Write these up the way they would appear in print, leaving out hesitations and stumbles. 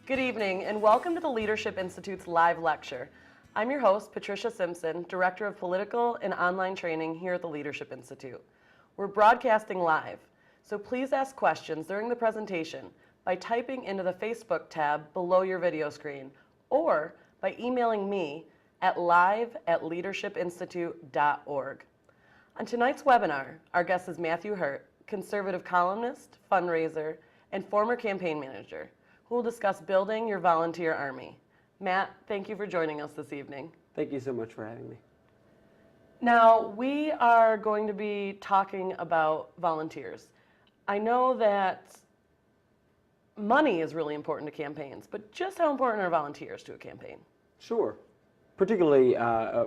Good evening and welcome to the Leadership Institute's live lecture. I'm your host, Patricia Simpson, Director of Political and Online Training here at the Leadership Institute. We're broadcasting live, so please ask questions during the presentation by typing into the Facebook tab below your video screen or by emailing me at live@leadershipinstitute.org. On tonight's webinar, our guest is Matthew Hurt, conservative columnist, fundraiser, and former campaign manager, who will discuss building your volunteer army. Matt, thank you for joining us this evening. Thank you so much for having me. Now, we are going to be talking about volunteers. I know that money is really important to campaigns, but just how important are volunteers to a campaign? Sure. Particularly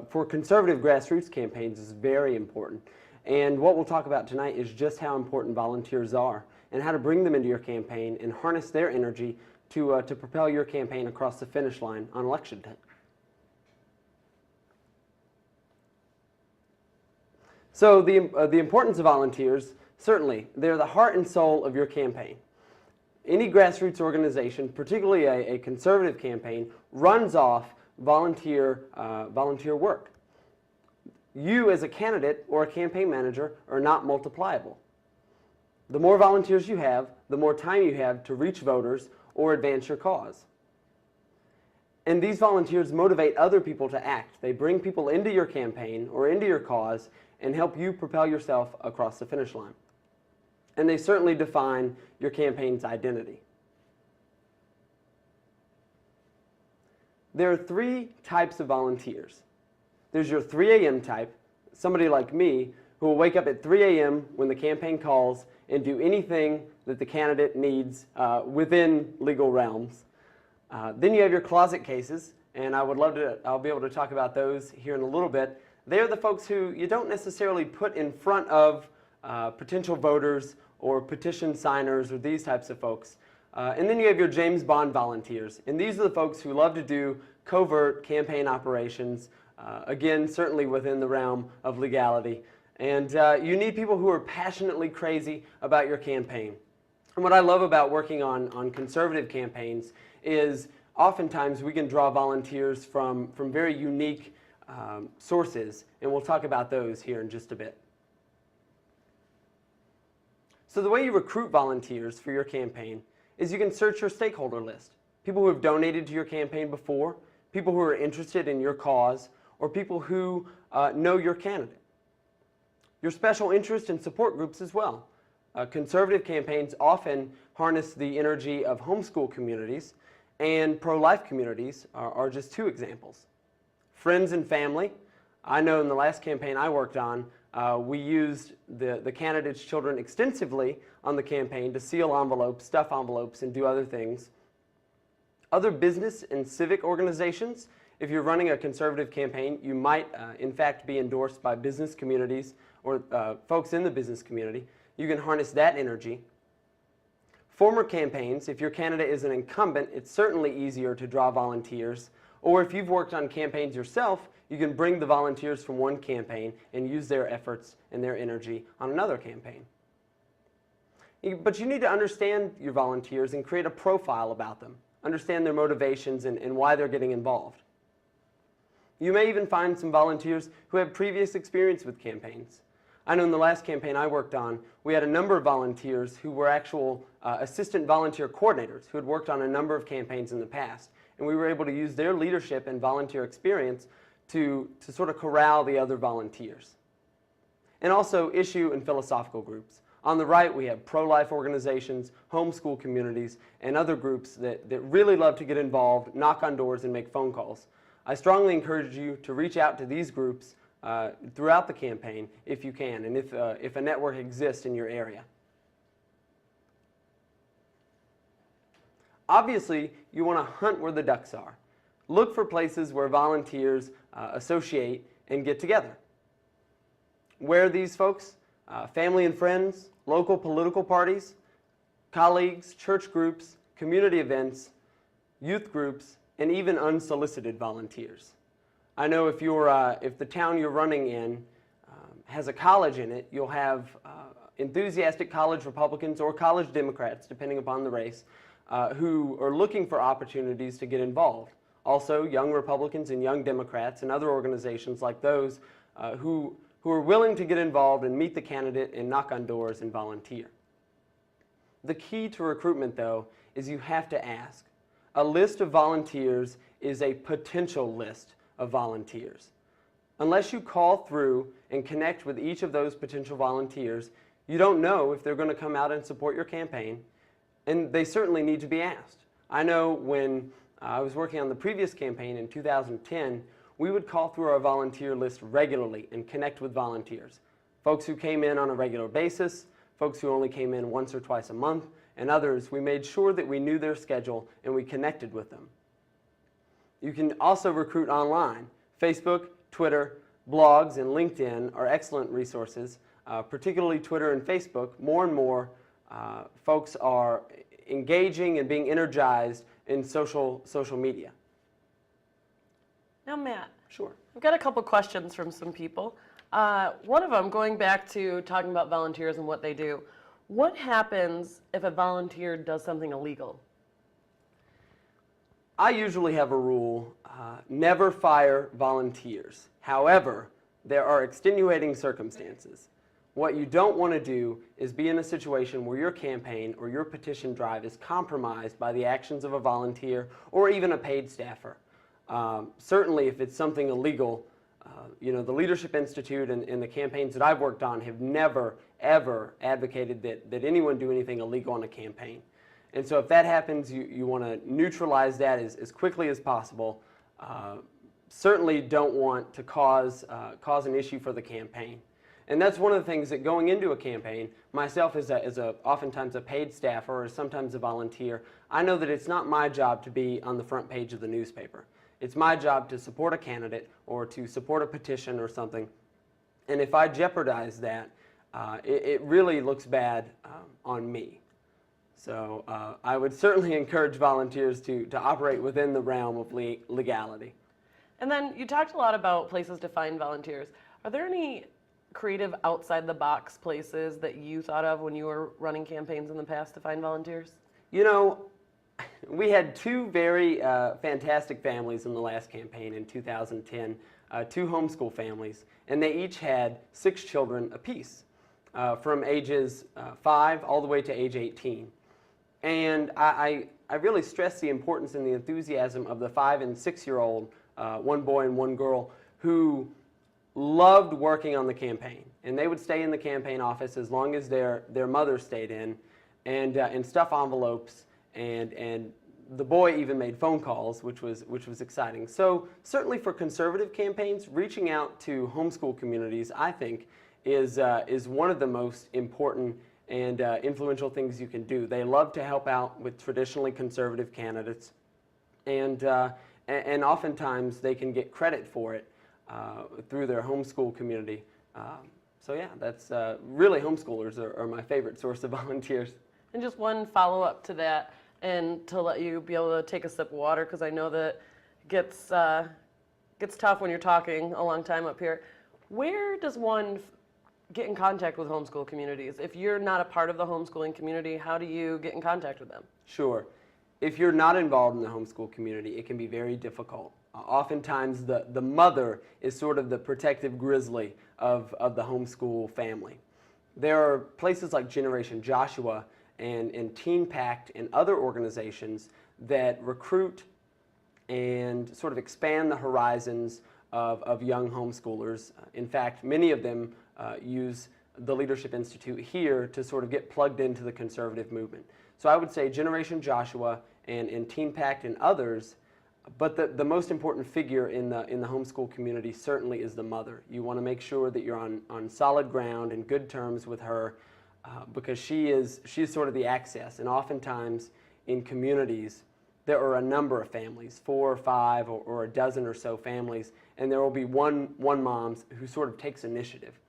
for conservative grassroots campaigns is very important. And what we'll talk about tonight is just how important volunteers are and how to bring them into your campaign and harness their energy to propel your campaign across the finish line on election day. So the importance of volunteers, certainly, they're the heart and soul of your campaign. Any grassroots organization, particularly a conservative campaign, runs off volunteer work. You as a candidate or a campaign manager are not multipliable. The more volunteers you have, the more time you have to reach voters or advance your cause. And these volunteers motivate other people to act. They bring people into your campaign or into your cause and help you propel yourself across the finish line. And they certainly define your campaign's identity. There are three types of volunteers. There's your 3 a.m. type, somebody like me who will wake up at 3 a.m. when the campaign calls and do anything that the candidate needs within legal realms. Then you have your closet cases, and I'll be able to talk about those here in a little bit. They're the folks who you don't necessarily put in front of potential voters or petition signers or these types of folks. And then you have your James Bond volunteers, and these are the folks who love to do covert campaign operations, again, certainly within the realm of legality. And you need people who are passionately crazy about your campaign. And what I love about working on conservative campaigns is oftentimes we can draw volunteers from very unique sources, and we'll talk about those here in just a bit. So the way you recruit volunteers for your campaign is you can search your stakeholder list. People who have donated to your campaign before, people who are interested in your cause, or people who know your candidate. Your special interest and support groups as well. Conservative campaigns often harness the energy of homeschool communities, and pro-life communities are just two examples. Friends and family. I know in the last campaign I worked on, we used the candidates' children extensively on the campaign to seal envelopes, stuff envelopes, and do other things. Other business and civic organizations. If you're running a conservative campaign, you might in fact be endorsed by business communities or folks in the business community. You can harness that energy. Former campaigns, if your candidate is an incumbent, it's certainly easier to draw volunteers. Or if you've worked on campaigns yourself, you can bring the volunteers from one campaign and use their efforts and their energy on another campaign. But you need to understand your volunteers and create a profile about them. Understand their motivations and why they're getting involved. You may even find some volunteers who have previous experience with campaigns. I know in the last campaign I worked on, we had a number of volunteers who were actual assistant volunteer coordinators who had worked on a number of campaigns in the past. And we were able to use their leadership and volunteer experience to sort of corral the other volunteers. And also issue and philosophical groups. On the right, we have pro-life organizations, homeschool communities, and other groups that really love to get involved, knock on doors, and make phone calls. I strongly encourage you to reach out to these groups throughout the campaign if you can, and if a network exists in your area. Obviously, you want to hunt where the ducks are. Look for places where volunteers associate and get together. Where are these folks? Family and friends, local political parties, colleagues, church groups, community events, youth groups, and even unsolicited volunteers. I know if the town you're running in has a college in it, you'll have enthusiastic college Republicans or college Democrats, depending upon the race, who are looking for opportunities to get involved. Also, young Republicans and young Democrats and other organizations like those who are willing to get involved and meet the candidate and knock on doors and volunteer. The key to recruitment, though, is you have to ask. A list of volunteers is a potential list of volunteers. Unless you call through and connect with each of those potential volunteers, you don't know if they're going to come out and support your campaign, and they certainly need to be asked. I know when I was working on the previous campaign in 2010, we would call through our volunteer list regularly and connect with volunteers. Folks who came in on a regular basis, folks who only came in once or twice a month, and others, we made sure that we knew their schedule and we connected with them. You can also recruit online. Facebook, Twitter, blogs, and LinkedIn are excellent resources, particularly Twitter and Facebook. More and more folks are engaging and being energized in social media. Now, Matt, Sure. I've got a couple questions from some people. One of them, going back to talking about volunteers and what they do, what happens if a volunteer does something illegal? I usually have a rule, never fire volunteers. However, there are extenuating circumstances. What you don't want to do is be in a situation where your campaign or your petition drive is compromised by the actions of a volunteer or even a paid staffer. Certainly if it's something illegal, the Leadership Institute and the campaigns that I've worked on have never, ever advocated that anyone do anything illegal on a campaign. And so if that happens, you want to neutralize that as quickly as possible. Certainly don't want to cause an issue for the campaign. And that's one of the things that going into a campaign, myself as oftentimes a paid staffer or sometimes a volunteer, I know that it's not my job to be on the front page of the newspaper. It's my job to support a candidate or to support a petition or something. And if I jeopardize that, it really looks bad on me. So I would certainly encourage volunteers to operate within the realm of legality. And then you talked a lot about places to find volunteers. Are there any creative outside-the-box places that you thought of when you were running campaigns in the past to find volunteers? You know, we had two very fantastic families in the last campaign in 2010, two homeschool families, and they each had 6 children apiece, from ages 5 all the way to age 18. And I really stress the importance and the enthusiasm of the 5- and 6-year-old, one boy and one girl, who loved working on the campaign. And they would stay in the campaign office as long as their mother stayed in, and stuff envelopes, and the boy even made phone calls, which was exciting. So certainly for conservative campaigns, reaching out to homeschool communities, I think, is one of the most important and influential things you can do. They love to help out with traditionally conservative candidates, and oftentimes they can get credit for it through their homeschool community. So yeah, that's really homeschoolers are my favorite source of volunteers. And just one follow-up to that, and to let you be able to take a sip of water, because I know that it gets tough when you're talking a long time up here. Where does one get in contact with homeschool communities? If you're not a part of the homeschooling community, how do you get in contact with them? Sure. If you're not involved in the homeschool community, it can be very difficult. Oftentimes the mother is sort of the protective grizzly of the homeschool family. There are places like Generation Joshua and Teen Pact and other organizations that recruit and sort of expand the horizons of young homeschoolers. In fact, many of them use the Leadership Institute here to sort of get plugged into the conservative movement. So I would say Generation Joshua and Teen Pact and others, but the most important figure in the homeschool community certainly is the mother. You want to make sure that you're on solid ground and good terms with her, because she is sort of the access. And oftentimes in communities there are a number of families, 4 or 5 or a dozen or so families, and there will be one mom who sort of takes initiative.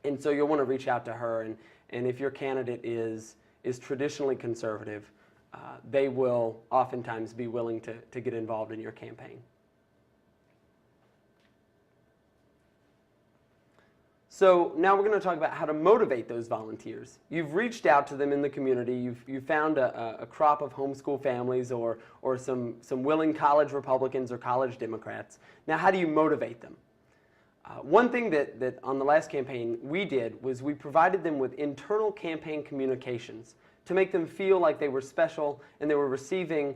And so you'll want to reach out to her, and if your candidate is traditionally conservative, they will oftentimes be willing to get involved in your campaign. So now we're going to talk about how to motivate those volunteers. You've reached out to them in the community. You've found a crop of homeschool families or some willing college Republicans or college Democrats. Now, how do you motivate them? One thing that on the last campaign we did was we provided them with internal campaign communications to make them feel like they were special and they were receiving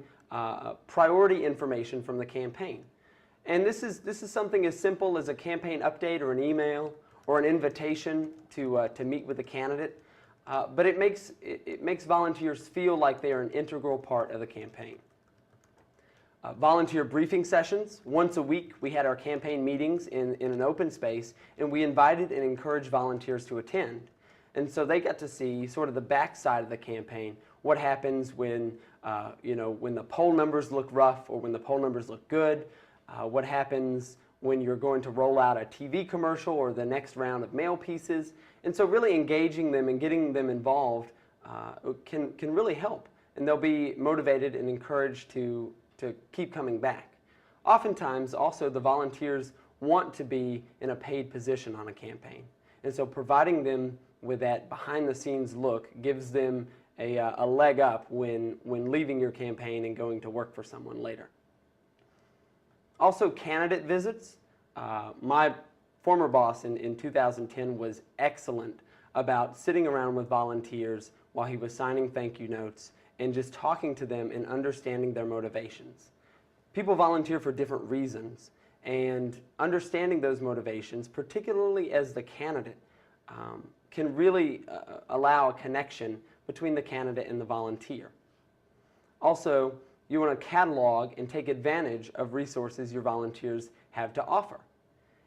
priority information from the campaign. And this is something as simple as a campaign update or an email or an invitation to meet with a candidate. But it makes volunteers feel like they are an integral part of the campaign. Volunteer briefing sessions. Once a week, we had our campaign meetings in an open space, and we invited and encouraged volunteers to attend. And so they got to see sort of the backside of the campaign, what happens when, when the poll numbers look rough or when the poll numbers look good, what happens when you're going to roll out a TV commercial or the next round of mail pieces. And so really engaging them and getting them involved can really help. And they'll be motivated and encouraged to keep coming back. Oftentimes, also, the volunteers want to be in a paid position on a campaign. And so providing them with that behind-the-scenes look gives them a leg up when leaving your campaign and going to work for someone later. Also, candidate visits. My former boss in 2010 was excellent about sitting around with volunteers while he was signing thank you notes and just talking to them and understanding their motivations. People volunteer for different reasons, and understanding those motivations, particularly as the candidate, can really allow a connection between the candidate and the volunteer. Also, you want to catalog and take advantage of resources your volunteers have to offer.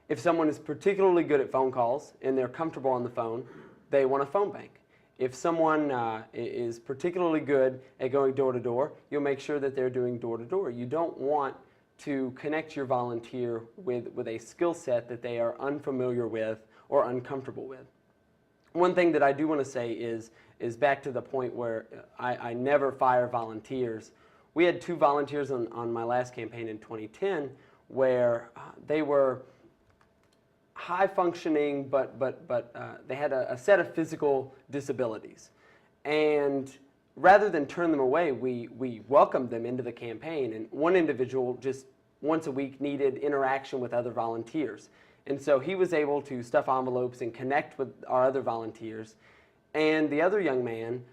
If someone is particularly good at phone calls and they're comfortable on the phone, they want a phone bank. If someone is particularly good at going door to door, you'll make sure that they're doing door to door. You don't want to connect your volunteer with a skill set that they are unfamiliar with or uncomfortable with. One thing that I do want to say is back to the point where I never fire volunteers. We had 2 volunteers on my last campaign in 2010 where they were high functioning, but they had a set of physical disabilities. And rather than turn them away, we welcomed them into the campaign. And one individual just once a week needed interaction with other volunteers. And so he was able to stuff envelopes and connect with our other volunteers. And the other young man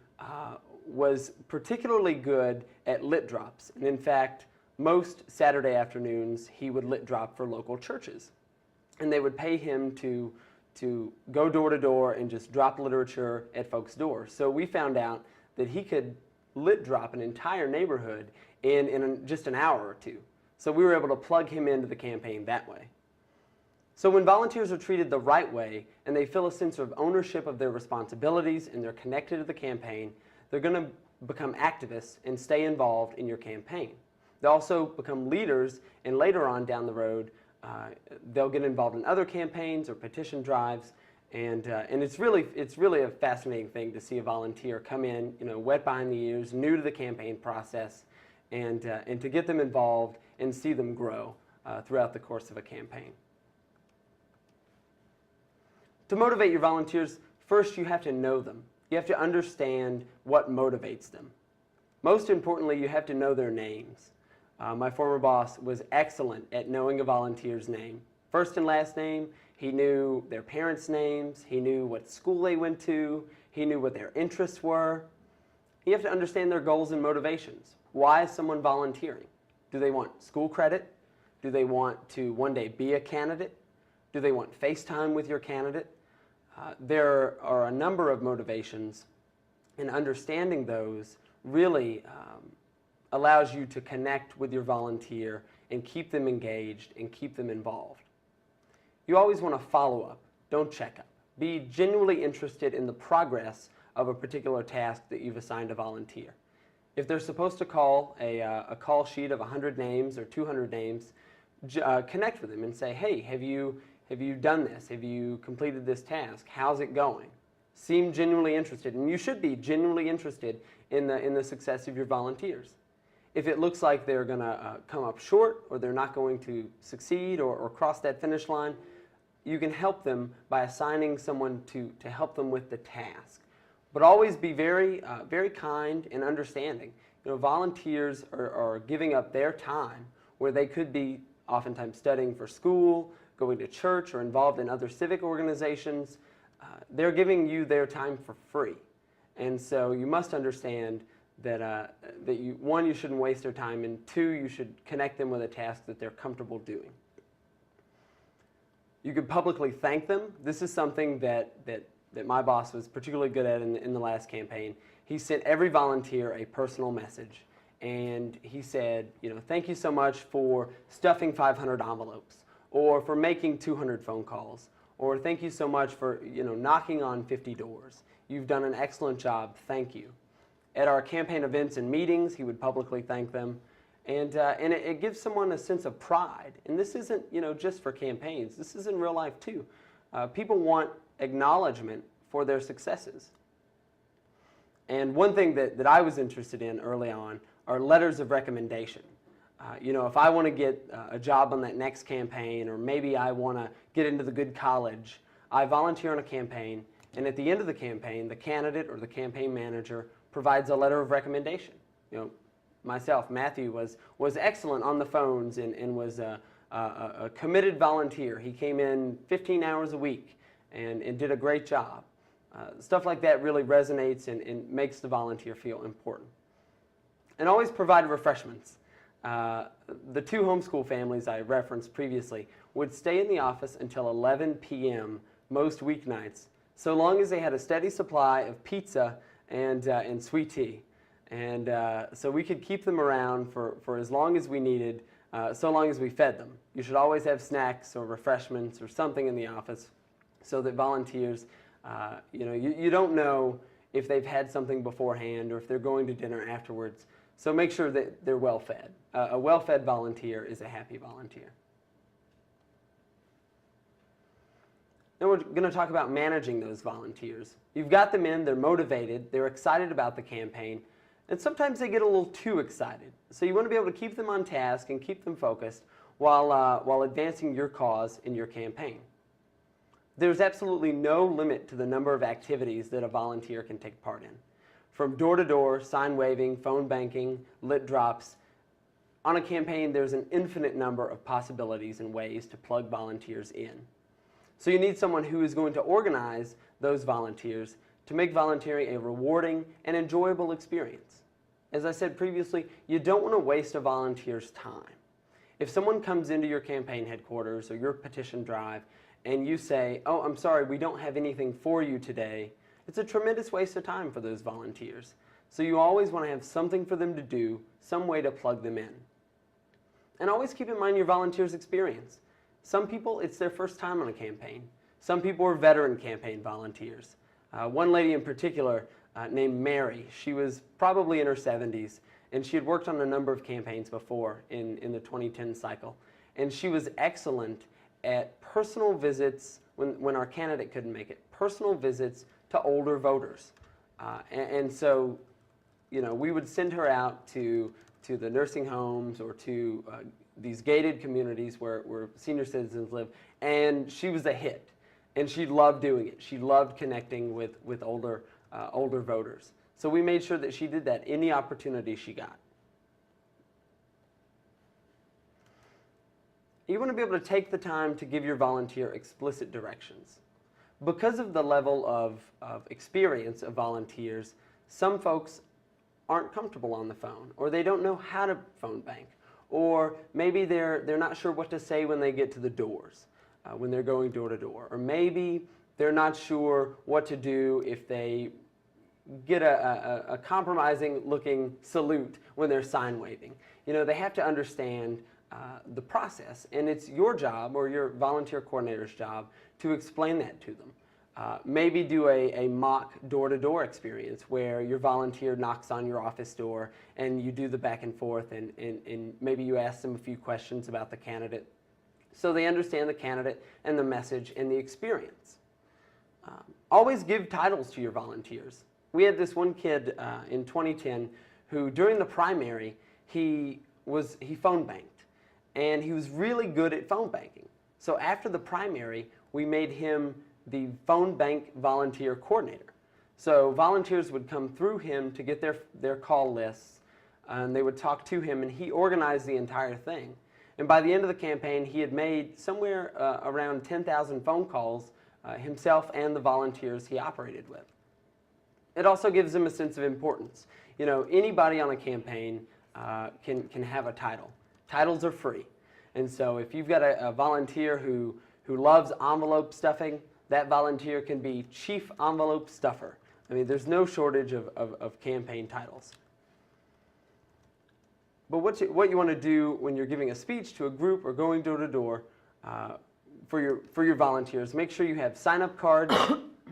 was particularly good at lit drops. And in fact, most Saturday afternoons, he would lit drop for local churches. And they would pay him to go door to door and just drop literature at folks' doors. So we found out that he could lit drop an entire neighborhood in just an hour or 2. So we were able to plug him into the campaign that way. So when volunteers are treated the right way and they feel a sense of ownership of their responsibilities and they're connected to the campaign, they're going to become activists and stay involved in your campaign. They also become leaders, and later on down the road, they'll get involved in other campaigns or petition drives, and it's really a fascinating thing to see a volunteer come in, wet behind the ears, new to the campaign process, and to get them involved and see them grow throughout the course of a campaign. To motivate your volunteers, first you have to know them. You have to understand what motivates them. Most importantly, you have to know their names. My former boss was excellent at knowing a volunteer's name. First and last name, he knew their parents' names, he knew what school they went to, he knew what their interests were. You have to understand their goals and motivations. Why is someone volunteering? Do they want school credit? Do they want to one day be a candidate? Do they want FaceTime with your candidate? There are a number of motivations, and understanding those really allows you to connect with your volunteer and keep them engaged and keep them involved. You always want to follow up, don't check up. Be genuinely interested in the progress of a particular task that you've assigned a volunteer. If they're supposed to call a call sheet of 100 names or 200 names, connect with them and say, hey, have you done this? Have you completed this task? How's it going? Seem genuinely interested, and you should be genuinely interested in the success of your volunteers. If it looks like they're going to come up short or they're not going to succeed or cross that finish line, you can help them by assigning someone to help them with the task. But always be very, very kind and understanding. You know, volunteers are giving up their time where they could be oftentimes studying for school, going to church, or involved in other civic organizations. They're giving you their time for free. And so you must understand that, one, you shouldn't waste their time, and two, you should connect them with a task that they're comfortable doing. You could publicly thank them. This is something that my boss was particularly good at in the last campaign. He sent every volunteer a personal message, and he said, you know, thank you so much for stuffing 500 envelopes, or for making 200 phone calls, or thank you so much for, you know, knocking on 50 doors. You've done an excellent job. Thank you. At our campaign events and meetings, he would publicly thank them. And it gives someone a sense of pride. And this isn't, you know, just for campaigns. This is in real life too. People want acknowledgement for their successes. And one thing that I was interested in early on are letters of recommendation. You know, if I want to get a job on that next campaign, or maybe I want to get into the good college, I volunteer on a campaign, and at the end of the campaign, the candidate or the campaign manager provides a letter of recommendation. You know, myself, Matthew, was excellent on the phones and was a committed volunteer. He came in 15 hours a week and did a great job. Stuff like that really resonates and makes the volunteer feel important. And always provide refreshments. The two homeschool families I referenced previously would stay in the office until 11 p.m. most weeknights, so long as they had a steady supply of pizza and sweet tea. And so we could keep them around for as long as we needed, so long as we fed them. You should always have snacks or refreshments or something in the office so that volunteers, you know, you don't know if they've had something beforehand or if they're going to dinner afterwards. So make sure that they're well fed. A well-fed volunteer is a happy volunteer. Then we're going to talk about managing those volunteers. You've got them in, they're motivated, they're excited about the campaign, and sometimes they get a little too excited. So you want to be able to keep them on task and keep them focused while advancing your cause in your campaign. There's absolutely no limit to the number of activities that a volunteer can take part in. From door-to-door, sign waving, phone banking, lit drops. On a campaign, there's an infinite number of possibilities and ways to plug volunteers in. So you need someone who is going to organize those volunteers to make volunteering a rewarding and enjoyable experience. As I said previously, you don't want to waste a volunteer's time. If someone comes into your campaign headquarters or your petition drive and you say, oh, I'm sorry, we don't have anything for you today, it's a tremendous waste of time for those volunteers. So you always want to have something for them to do, some way to plug them in. And always keep in mind your volunteers' experience. Some people, it's their first time on a campaign. Some people are veteran campaign volunteers. One lady in particular named Mary, she was probably in her 70s, and she had worked on a number of campaigns before in the 2010 cycle. And she was excellent at personal visits when our candidate couldn't make it, personal visits to older voters. And so, you know, we would send her out to the nursing homes or to these gated communities where senior citizens live, and she was a hit. And she loved doing it. She loved connecting with older voters. So we made sure that she did that any opportunity she got. You want to be able to take the time to give your volunteer explicit directions. Because of the level of experience of volunteers, some folks aren't comfortable on the phone, or they don't know how to phone bank, or maybe they're not sure what to say when they get to the doors, when they're going door to door, or maybe they're not sure what to do if they get a compromising looking salute when they're sign waving. You know, they have to understand the process, and it's your job or your volunteer coordinator's job to explain that to them. Maybe do a mock door-to-door experience where your volunteer knocks on your office door and you do the back and forth, and maybe you ask them a few questions about the candidate so they understand the candidate and the message and the experience. Always give titles to your volunteers. We had this one kid in 2010 who during the primary he phone banked, and he was really good at phone banking. So after the primary, we made him the phone bank volunteer coordinator. So volunteers would come through him to get their call lists, and they would talk to him, and he organized the entire thing. And by the end of the campaign, he had made somewhere around 10,000 phone calls himself and the volunteers he operated with. It also gives him a sense of importance. You know, anybody on a campaign can have a title. Titles are free. And so if you've got a volunteer who loves envelope stuffing, that volunteer can be Chief Envelope Stuffer. I mean, there's no shortage of campaign titles. But what you want to do when you're giving a speech to a group or going door to door for your volunteers, make sure you have sign-up cards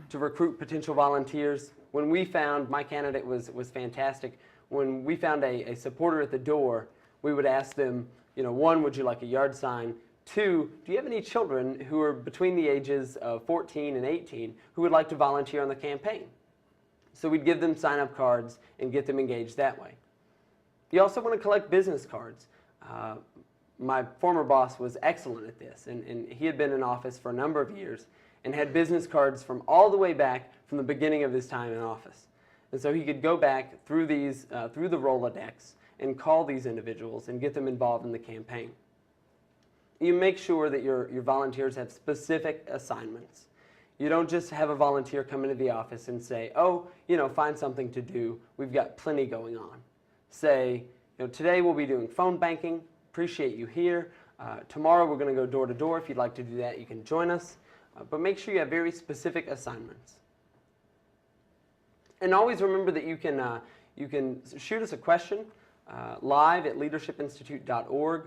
to recruit potential volunteers. When we found, my candidate was fantastic, when we found a supporter at the door, we would ask them, you know, 1, would you like a yard sign? 2, do you have any children who are between the ages of 14 and 18 who would like to volunteer on the campaign? So we'd give them sign-up cards and get them engaged that way. You also want to collect business cards. My former boss was excellent at this, and he had been in office for a number of years and had business cards from all the way back from the beginning of his time in office. And so he could go back through these, through the Rolodex and call these individuals and get them involved in the campaign. You make sure that your volunteers have specific assignments. You don't just have a volunteer come into the office and say, oh, you know, find something to do. We've got plenty going on. Say, you know, today we'll be doing phone banking. Appreciate you here. Tomorrow we're going to go door to door. If you'd like to do that, you can join us. But make sure you have very specific assignments. And always remember that you can shoot us a question live at leadershipinstitute.org,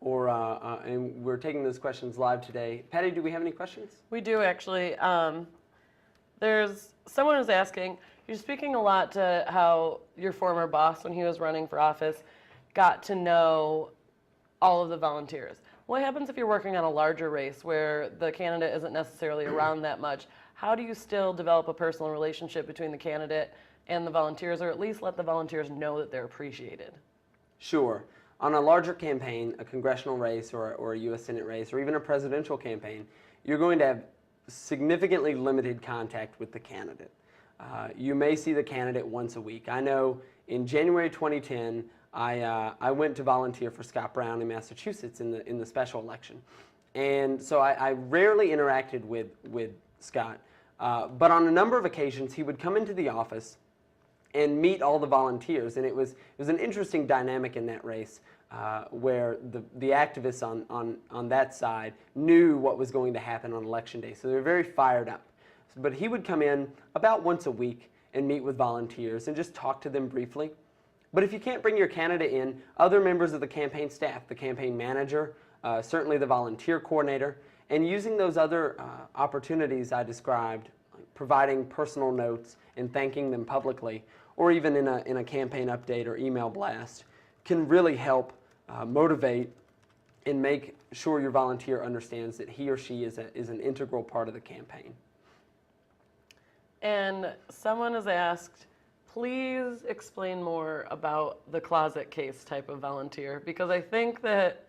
and we're taking those questions live today. Patty, do we have any questions? We do actually. There's someone who's asking, you're speaking a lot to how your former boss, when he was running for office, got to know all of the volunteers. What happens if you're working on a larger race where the candidate isn't necessarily around that much? How do you still develop a personal relationship between the candidate and the volunteers, or at least let the volunteers know that they're appreciated? Sure. On a larger campaign, a congressional race or a U.S. Senate race, or even a presidential campaign, you're going to have significantly limited contact with the candidate. You may see the candidate once a week. I know in January 2010, I went to volunteer for Scott Brown in Massachusetts in the special election. And so I rarely interacted with Scott. But on a number of occasions, he would come into the office and meet all the volunteers. And it was an interesting dynamic in that race where the activists on that side knew what was going to happen on election day. So they were very fired up. But he would come in about once a week and meet with volunteers and just talk to them briefly. But if you can't bring your candidate in, other members of the campaign staff, the campaign manager, certainly the volunteer coordinator, and using those other opportunities I described, like providing personal notes and thanking them publicly, or even in a campaign update or email blast, can really help motivate and make sure your volunteer understands that he or she is an integral part of the campaign. And someone has asked, please explain more about the closet case type of volunteer, because I think that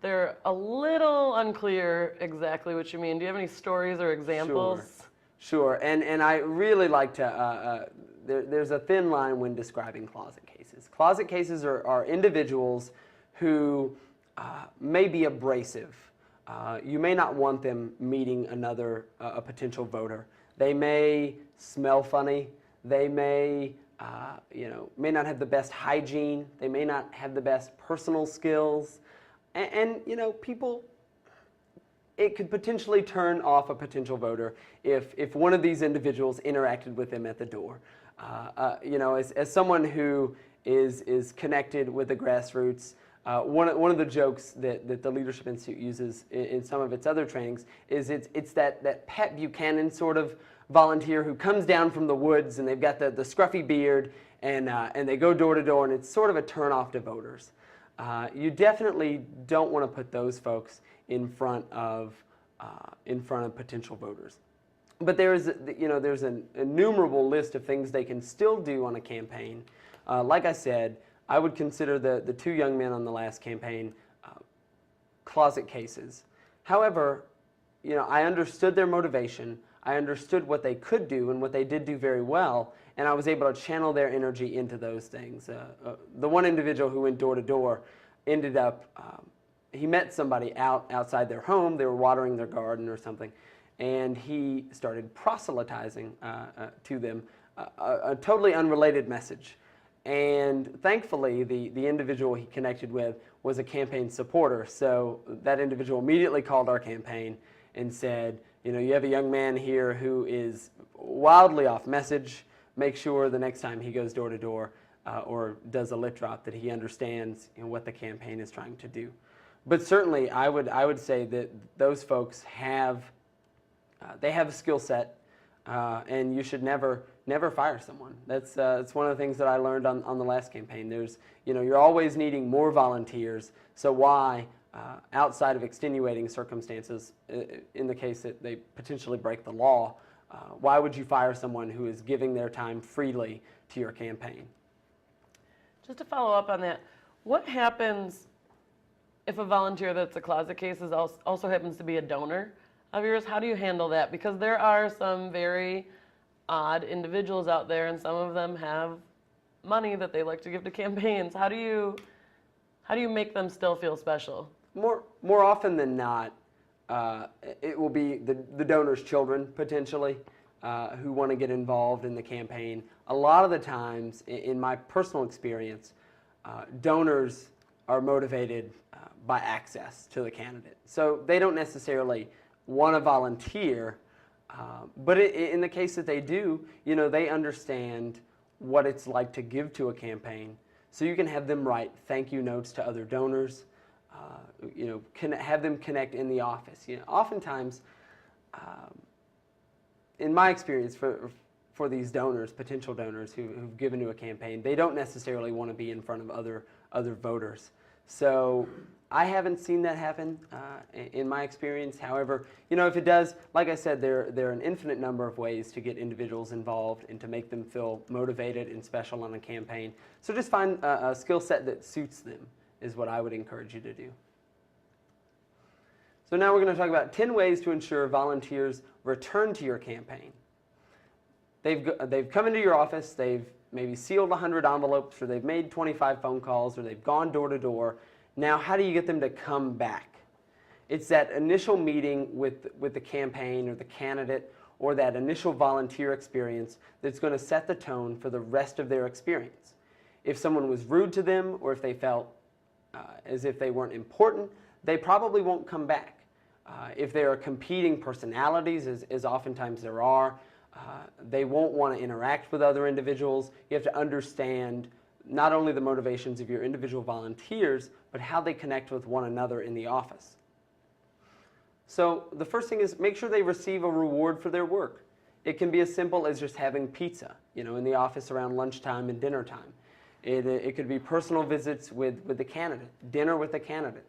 they're a little unclear exactly what you mean. Do you have any stories or examples? Sure. And I really like to, there's a thin line when describing closet cases. Closet cases are individuals who may be abrasive. You may not want them meeting a potential voter. They may smell funny. They may, may not have the best hygiene. They may not have the best personal skills. And people, it could potentially turn off a potential voter if one of these individuals interacted with them at the door. As someone who is connected with the grassroots, one of the jokes that the Leadership Institute uses in some of its other trainings is it's that Pat Buchanan sort of volunteer who comes down from the woods and they've got the scruffy beard and they go door to door, and it's sort of a turnoff to voters. You definitely don't want to put those folks in front of potential voters. But there's an innumerable list of things they can still do on a campaign. Like I said, I would consider the two young men on the last campaign closet cases. However, I understood their motivation. I understood what they could do and what they did do very well, and I was able to channel their energy into those things. The one individual who went door to door ended up, he met somebody outside their home. They were watering their garden or something, and he started proselytizing to them a totally unrelated message. And thankfully, the individual he connected with was a campaign supporter. So that individual immediately called our campaign and said, you have a young man here who is wildly off message. Make sure the next time he goes door to door or does a lit drop that he understands what the campaign is trying to do. But certainly, I would say that those folks have a skill set, and you should never fire someone. That's one of the things that I learned on the last campaign. You're always needing more volunteers. So why, outside of extenuating circumstances, in the case that they potentially break the law, why would you fire someone who is giving their time freely to your campaign? Just to follow up on that, what happens if a volunteer that's a closet case also happens to be a donor of yours? How do you handle that? Because there are some very odd individuals out there, and some of them have money that they like to give to campaigns. How do you make them still feel special? More often than not, it will be the donor's children, potentially, who want to get involved in the campaign. A lot of the times, in my personal experience, donors are motivated by access to the candidate. So they don't necessarily want to volunteer, but in the case that they do, they understand what it's like to give to a campaign. So you can have them write thank you notes to other donors, have them connect in the office. Oftentimes, in my experience, for these donors, potential donors who've given to a campaign, they don't necessarily want to be in front of other voters. So I haven't seen that happen in my experience. However, if it does, like I said, there are an infinite number of ways to get individuals involved and to make them feel motivated and special on a campaign. So just find a skill set that suits them is what I would encourage you to do. So now we're going to talk about 10 ways to ensure volunteers return to your campaign. They've come into your office, they've maybe sealed 100 envelopes, or they've made 25 phone calls, or they've gone door to door. Now, how do you get them to come back? It's that initial meeting with the campaign or the candidate, or that initial volunteer experience that's going to set the tone for the rest of their experience. If someone was rude to them, or if they felt as if they weren't important, they probably won't come back. If there are competing personalities, as oftentimes there are, they won't want to interact with other individuals. You have to understand not only the motivations of your individual volunteers, but how they connect with one another in the office. So the first thing is make sure they receive a reward for their work. It can be as simple as just having pizza, in the office around lunchtime and dinner time. It could be personal visits with the candidate, dinner with the candidate,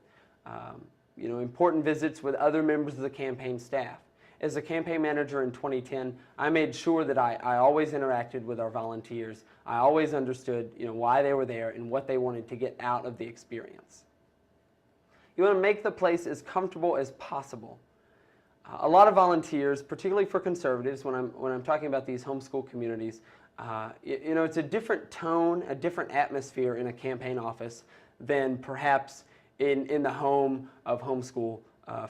important visits with other members of the campaign staff. As a campaign manager in 2010, I made sure that I always interacted with our volunteers. I always understood why they were there and what they wanted to get out of the experience. You want to make the place as comfortable as possible. A lot of volunteers, particularly for conservatives, when I'm talking about these homeschool communities, it's a different tone, a different atmosphere in a campaign office than perhaps in the home of homeschool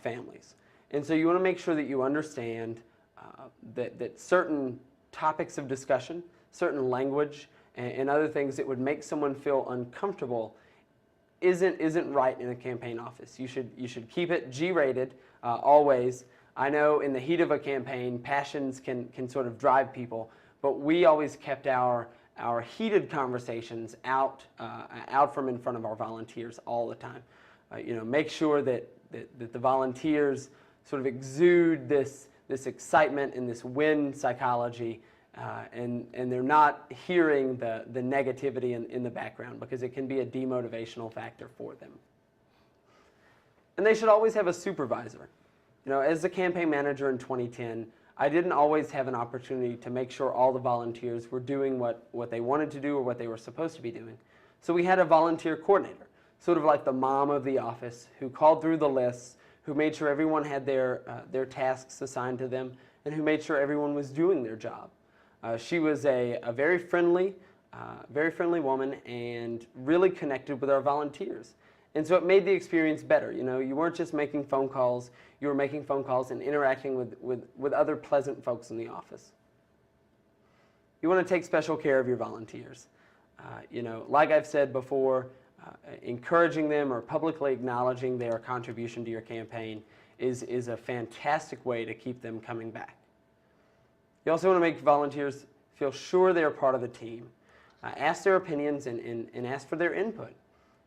families. And so you want to make sure that you understand that certain topics of discussion, certain language, and other things that would make someone feel uncomfortable isn't right in a campaign office. You should keep it G-rated always. I know in the heat of a campaign, passions can sort of drive people, but we always kept our heated conversations out from in front of our volunteers all the time. Make sure that the volunteers sort of exude this excitement and this win psychology, and they're not hearing the negativity in the background, because it can be a demotivational factor for them. And they should always have a supervisor. As the campaign manager in 2010, I didn't always have an opportunity to make sure all the volunteers were doing what they wanted to do or what they were supposed to be doing. So we had a volunteer coordinator, sort of like the mom of the office, who called through the lists, who made sure everyone had their tasks assigned to them, and who made sure everyone was doing their job. She was a very friendly woman and really connected with our volunteers. And so it made the experience better. You know, you weren't just making phone calls, you were making phone calls and interacting with other pleasant folks in the office. You want to take special care of your volunteers. You know, like I've said before, encouraging them or publicly acknowledging their contribution to your campaign is a fantastic way to keep them coming back. You also want to make volunteers feel sure they're part of the team. Ask their opinions and ask for their input.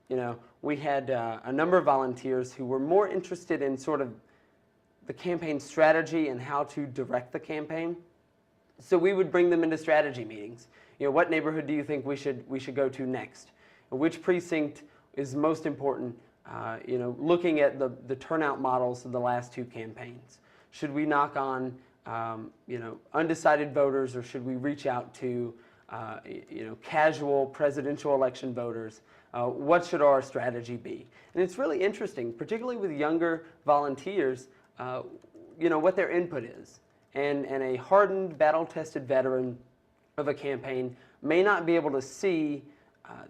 You know, we had a number of volunteers who were more interested in sort of the campaign strategy and how to direct the campaign. So we would bring them into strategy meetings. You know, what neighborhood do you think we should go to next? Which precinct is most important? You know, looking at the turnout models of the last two campaigns. Should we knock on you know, undecided voters, or should we reach out to you know, casual presidential election voters? What should our strategy be? And it's really interesting, particularly with younger volunteers, you know, what their input is. And a hardened, battle-tested veteran of a campaign may not be able to see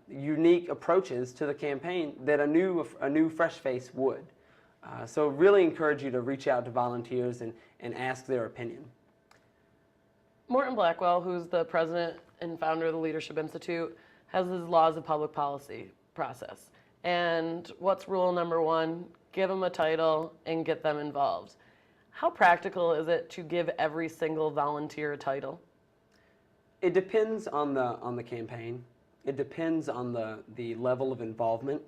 unique approaches to the campaign that a new fresh face would. So really encourage you to reach out to volunteers and ask their opinion. Morton Blackwell, who's the president and founder of the Leadership Institute, has his laws of public policy process. And what's rule number one? Give them a title and get them involved. How practical is it to give every single volunteer a title? It depends on the campaign. It depends on the level of involvement.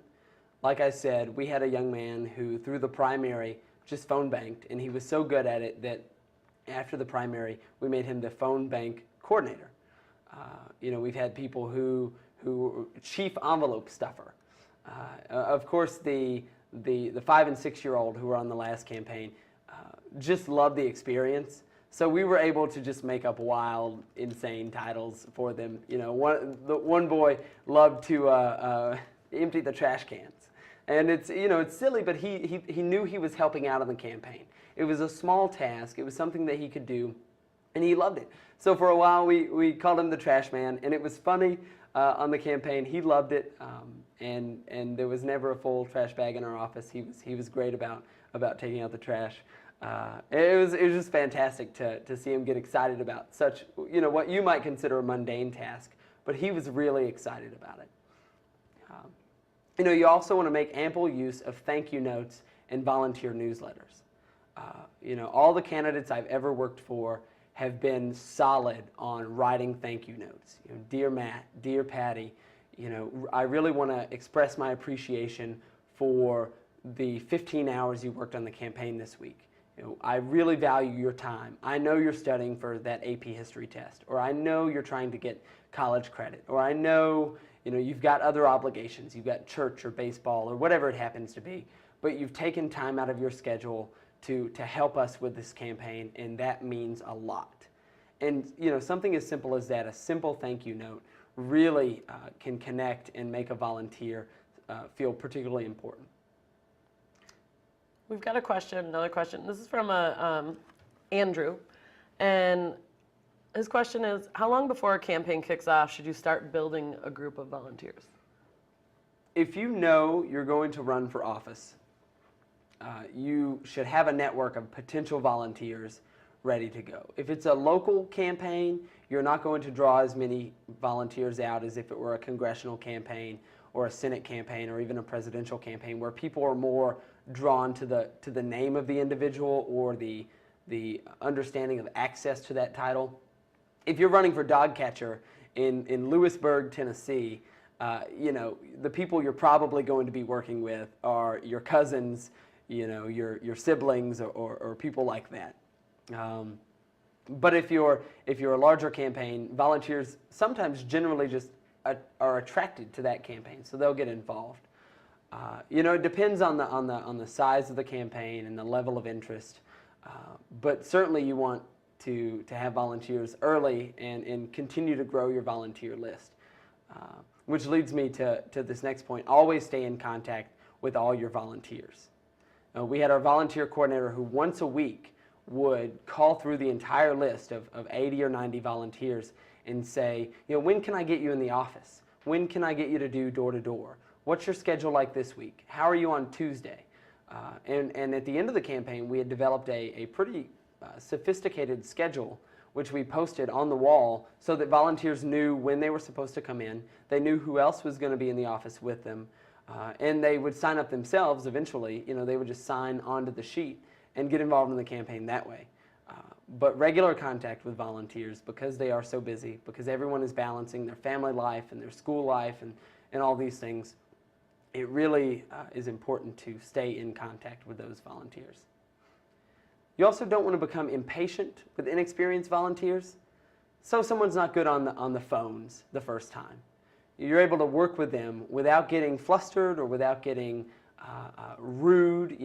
Like I said, we had a young man who, through the primary, just phone banked, and he was so good at it that after the primary, we made him the phone bank coordinator. You know, we've had people who chief envelope stuffer. Of course, the 5 and 6 year old who were on the last campaign just loved the experience. So we were able to just make up wild, insane titles for them. You know, one boy loved to empty the trash cans. And it's, you know, it's silly, but he knew he was helping out on the campaign. It was a small task. It was something that he could do, and he loved it. So for a while, we called him the trash man, and it was funny on the campaign. He loved it, and there was never a full trash bag in our office. He was great about taking out the trash. It was just fantastic to see him get excited about such, you know, what you might consider a mundane task, but he was really excited about it. You know, you also want to make ample use of thank you notes and volunteer newsletters. You know, all the candidates I've ever worked for have been solid on writing thank you notes. You know, dear Matt, dear Patty, you know, I really want to express my appreciation for the 15 hours you worked on the campaign this week. You know, I really value your time. I know you're studying for that AP history test, or I know you're trying to get college credit, or I know, you know, you've got other obligations. You've got church or baseball or whatever it happens to be, but you've taken time out of your schedule to help us with this campaign, and that means a lot. And, you know, something as simple as that, a simple thank you note, really can connect and make a volunteer feel particularly important. We've got another question. This is from Andrew, and his question is, how long before a campaign kicks off should you start building a group of volunteers? If you know you're going to run for office, you should have a network of potential volunteers ready to go. If it's a local campaign, you're not going to draw as many volunteers out as if it were a congressional campaign or a Senate campaign or even a presidential campaign, where people are more drawn to the name of the individual or the understanding of access to that title. If you're running for dog catcher in Lewisburg, Tennessee, you know, the people you're probably going to be working with are your cousins, you know, your siblings or people like that. But if you're a larger campaign, volunteers sometimes generally just are attracted to that campaign, so they'll get involved. You know, it depends on the size of the campaign and the level of interest, but certainly you want to have volunteers early and continue to grow your volunteer list. Which leads me to this next point. Always stay in contact with all your volunteers. We had our volunteer coordinator who once a week would call through the entire list of 80 or 90 volunteers and say, when can I get you in the office? When can I get you to do door-to-door? What's your schedule like this week? How are you on Tuesday? And at the end of the campaign, we had developed a pretty sophisticated schedule, which we posted on the wall so that volunteers knew when they were supposed to come in. They knew who else was going to be in the office with them. And they would sign up themselves eventually. They would just sign onto the sheet and get involved in the campaign that way. But regular contact with volunteers, because they are so busy, because everyone is balancing their family life and their school life and all these things, it really is important to stay in contact with those volunteers. You also don't want to become impatient with inexperienced volunteers. So someone's not good on the phones the first time. You're able to work with them without getting flustered or without getting rude.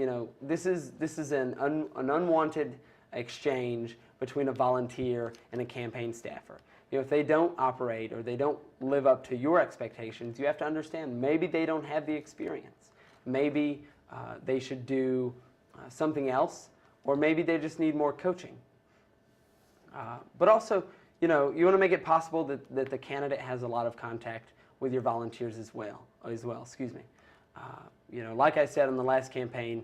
This is an unwanted exchange between a volunteer and a campaign staffer. If they don't operate or they don't live up to your expectations, you have to understand maybe they don't have the experience. Maybe they should do something else, or maybe they just need more coaching. But also, you want to make it possible that the candidate has a lot of contact with your volunteers as well. Like I said in the last campaign,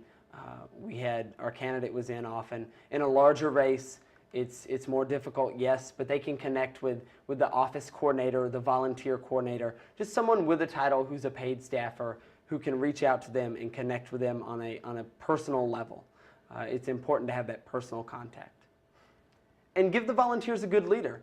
we had our candidate was in often. In a larger race, it's more difficult, yes, but they can connect with the office coordinator or the volunteer coordinator, just someone with a title who's a paid staffer who can reach out to them and connect with them on a personal level. It's important to have that personal contact. And give the volunteers a good leader.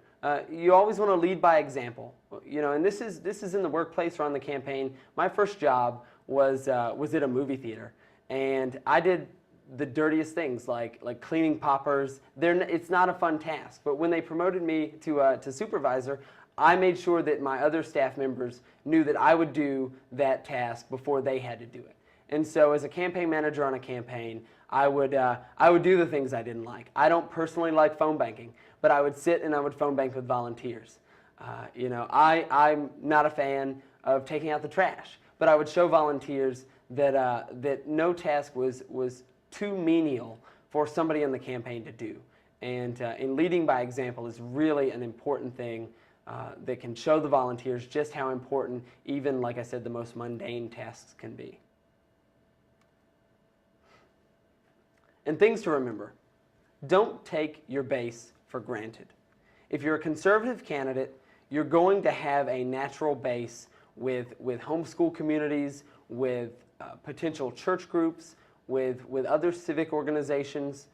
You always want to lead by example. And this is in the workplace or on the campaign. My first job was at a movie theater, and I did the dirtiest things like cleaning poppers. It's not a fun task, but when they promoted me to supervisor, I made sure that my other staff members knew that I would do that task before they had to do it. And so as a campaign manager on a campaign, I would do the things I didn't like. I don't personally like phone banking, but I would sit and I would phone bank with volunteers. I'm not a fan of taking out the trash, but I would show volunteers that no task was too menial for somebody in the campaign to do. And leading by example is really an important thing that can show the volunteers just how important even, like I said, the most mundane tasks can be. And things to remember. Don't take your base for granted. If you're a conservative candidate, you're going to have a natural base with homeschool communities, with potential church groups, with other civic organizations,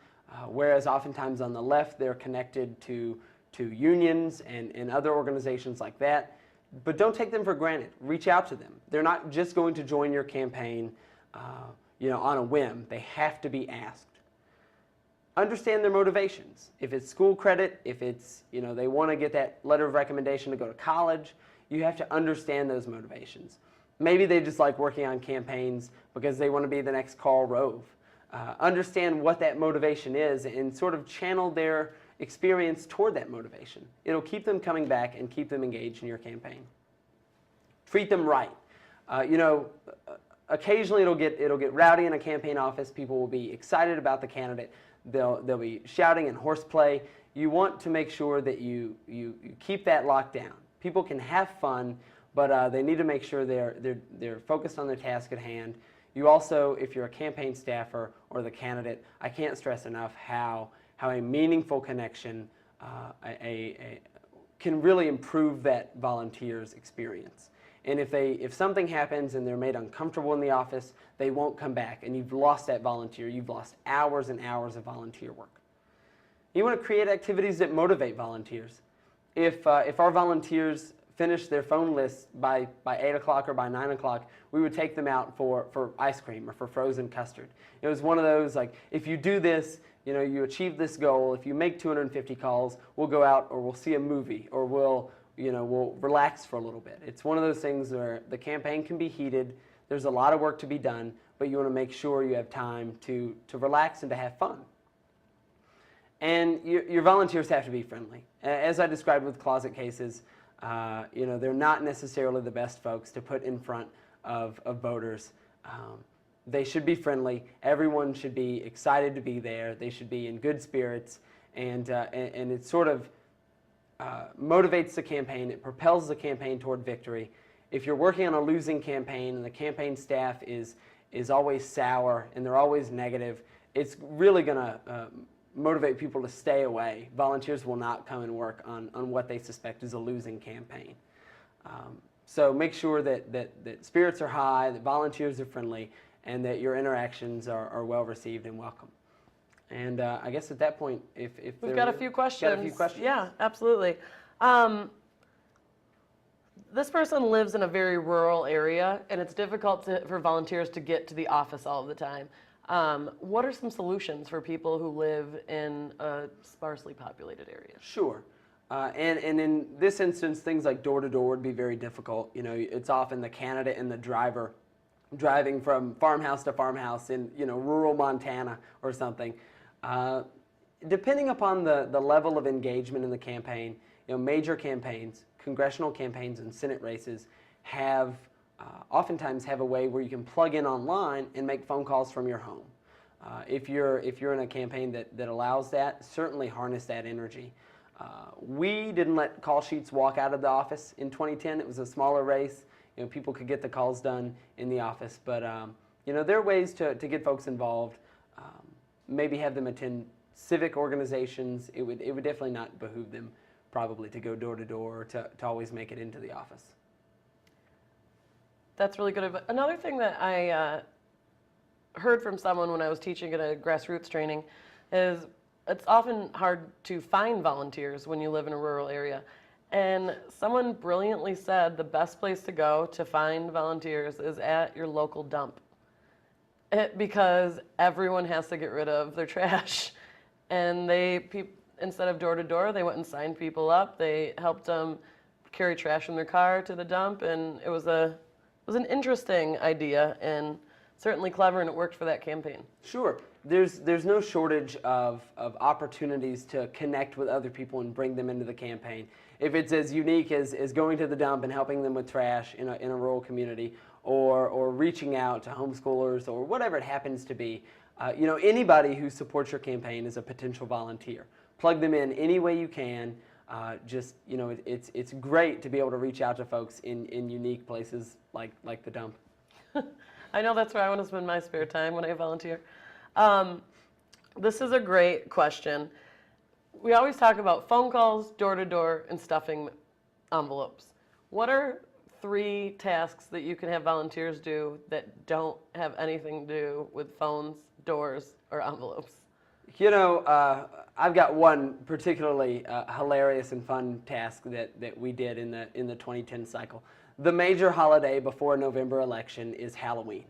whereas oftentimes on the left they're connected to unions and other organizations like that. But don't take them for granted. Reach out to them. They're not just going to join your campaign on a whim. They have to be asked. Understand their motivations. If it's school credit, if it's, they want to get that letter of recommendation to go to college, you have to understand those motivations. Maybe they just like working on campaigns because they want to be the next Karl Rove. Understand what that motivation is and sort of channel their experience toward that motivation. It'll keep them coming back and keep them engaged in your campaign. Treat them right. Occasionally it'll get rowdy in a campaign office. People will be excited about the candidate. They'll be shouting and horseplay. You want to make sure that you keep that locked down. People can have fun, but they need to make sure they're focused on their task at hand. You also, if you're a campaign staffer or the candidate, I can't stress enough how a meaningful connection can really improve that volunteer's experience. And if something happens and they're made uncomfortable in the office, they won't come back, and you've lost that volunteer. You've lost hours and hours of volunteer work. You want to create activities that motivate volunteers. If our volunteers finish their phone lists by 8 o'clock or by 9 o'clock, we would take them out for ice cream or for frozen custard. It was one of those, like, if you do this, you achieve this goal. If you make 250 calls, we'll go out or we'll see a movie or we'll relax for a little bit. It's one of those things where the campaign can be heated. There's a lot of work to be done, but you want to make sure you have time to relax and to have fun. And your volunteers have to be friendly. As I described with closet cases, they're not necessarily the best folks to put in front of voters. They should be friendly. Everyone should be excited to be there. They should be in good spirits, and it sort of motivates the campaign. It propels the campaign toward victory. If you're working on a losing campaign and the campaign staff is always sour and they're always negative, it's really going to motivate people to stay away. Volunteers will not come and work on what they suspect is a losing campaign. So make sure that spirits are high, that volunteers are friendly, and that your interactions are well received and welcome. And I guess at that point, if We've got a few questions. Got a few questions? Yeah, absolutely. This person lives in a very rural area, and it's difficult for volunteers to get to the office all the time. What are some solutions for people who live in a sparsely populated area? Sure. And in this instance, things like door-to-door would be very difficult. You know, it's often the candidate and the driver driving from farmhouse to farmhouse in, rural Montana or something. Depending upon the level of engagement in the campaign, major campaigns, congressional campaigns and Senate races have oftentimes have a way where you can plug in online and make phone calls from your home. If you're in a campaign that allows that, certainly harness that energy. We didn't let call sheets walk out of the office in 2010. It was a smaller race. People could get the calls done in the office, but there are ways to get folks involved. Maybe have them attend civic organizations. It would definitely not behoove them probably to go door to door or to always make it into the office. That's really good. Another thing that I heard from someone when I was teaching at a grassroots training is it's often hard to find volunteers when you live in a rural area. And someone brilliantly said the best place to go to find volunteers is at your local dump. Because everyone has to get rid of their trash. And instead of door to door, they went and signed people up. They helped them carry trash in their car to the dump, and it was an interesting idea and certainly clever, and it worked for that campaign. Sure. There's no shortage of opportunities to connect with other people and bring them into the campaign. If it's as unique as going to the dump and helping them with trash in a rural community, or reaching out to homeschoolers, or whatever it happens to be, anybody who supports your campaign is a potential volunteer. Plug them in any way you can. It's great to be able to reach out to folks in unique places like the dump. I know that's where I want to spend my spare time when I volunteer. This is a great question. We always talk about phone calls, door to door, and stuffing envelopes. What are 3 tasks that you can have volunteers do that don't have anything to do with phones, doors, or envelopes? I've got one particularly hilarious and fun task that we did in the 2010 cycle. The major holiday before a November election is Halloween.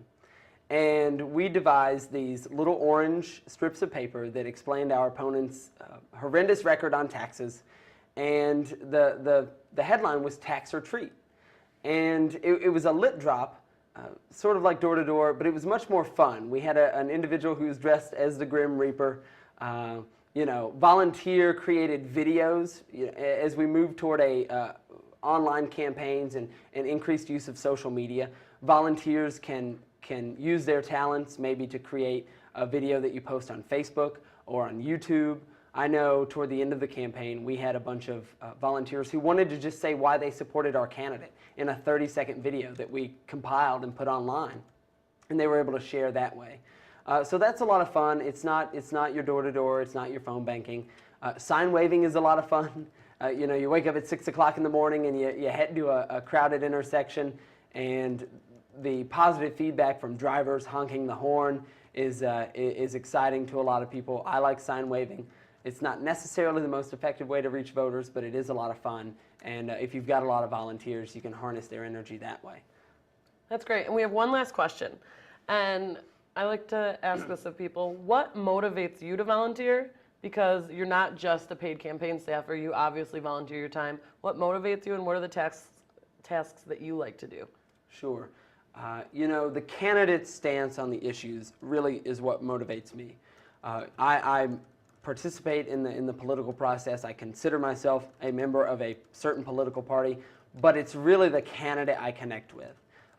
And we devised these little orange strips of paper that explained our opponent's horrendous record on taxes. And the headline was Tax or Treat. And it was a lit drop, sort of like door to door, but it was much more fun. We had an individual who was dressed as the Grim Reaper. Volunteer created videos as we moved toward online campaigns and increased use of social media. Volunteers can use their talents maybe to create a video that you post on Facebook or on YouTube. I know toward the end of the campaign, we had a bunch of volunteers who wanted to just say why they supported our candidate in a 30-second video that we compiled and put online, and they were able to share that way. So that's a lot of fun. It's not your door-to-door. It's not your phone banking. Sign waving is a lot of fun. You wake up at 6 o'clock in the morning and you head to a crowded intersection, and the positive feedback from drivers honking the horn is exciting to a lot of people. I like sign waving. It's not necessarily the most effective way to reach voters, but it is a lot of fun. And if you've got a lot of volunteers, you can harness their energy that way. That's great. And we have one last question. And I like to ask this of people. What motivates you to volunteer? Because you're not just a paid campaign staffer. You obviously volunteer your time. What motivates you, and what are the tasks that you like to do? Sure. The candidate's stance on the issues really is what motivates me. I participate in the political process. I consider myself a member of a certain political party, but it's really the candidate I connect with.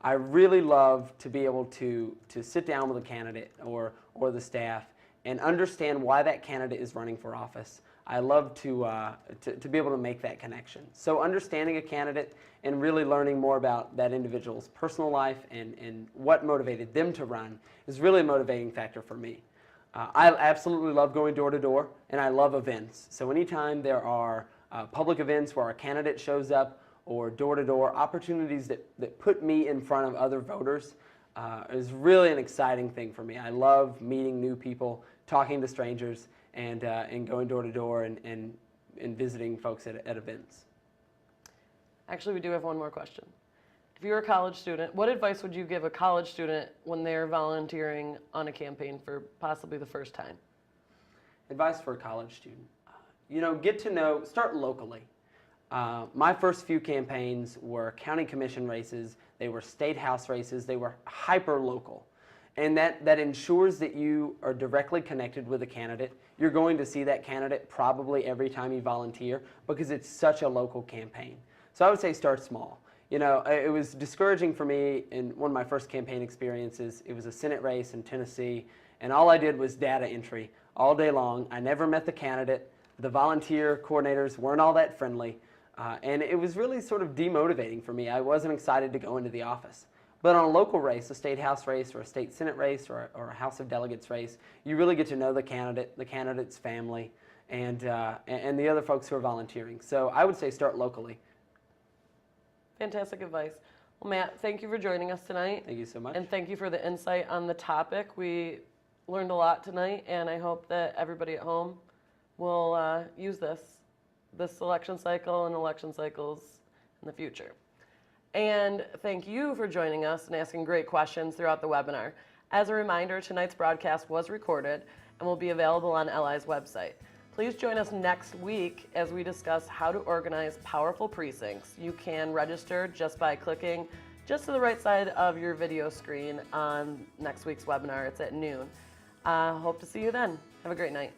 I really love to be able to sit down with a candidate or the staff and understand why that candidate is running for office. I love to be able to make that connection. So understanding a candidate and really learning more about that individual's personal life and what motivated them to run is really a motivating factor for me. I absolutely love going door to door, and I love events. So anytime there are public events where a candidate shows up or door to door opportunities that put me in front of other voters is really an exciting thing for me. I love meeting new people, talking to strangers, and going door to door and visiting folks at events. Actually, we do have one more question. If you're a college student, what advice would you give a college student when they're volunteering on a campaign for possibly the first time? Advice for a college student. Get to know, start locally. My first few campaigns were county commission races, they were state house races, they were hyper local. And that ensures that you are directly connected with a candidate. You're going to see that candidate probably every time you volunteer because it's such a local campaign. So I would say start small. It was discouraging for me in one of my first campaign experiences. It was a Senate race in Tennessee, and all I did was data entry all day long. I never met the candidate. The volunteer coordinators weren't all that friendly, and it was really sort of demotivating for me. I wasn't excited to go into the office. But on a local race, a state house race or a state senate race or a House of Delegates race, you really get to know the candidate's family, and the other folks who are volunteering. So I would say start locally. Fantastic advice. Well, Matt, thank you for joining us tonight. Thank you so much. And thank you for the insight on the topic. We learned a lot tonight, and I hope that everybody at home will use this election cycle and election cycles in the future. And thank you for joining us and asking great questions throughout the webinar. As a reminder, tonight's broadcast was recorded and will be available on LI's website. Please join us next week as we discuss how to organize powerful precincts. You can register just by clicking just to the right side of your video screen on next week's webinar. It's at noon. Hope to see you then. Have a great night.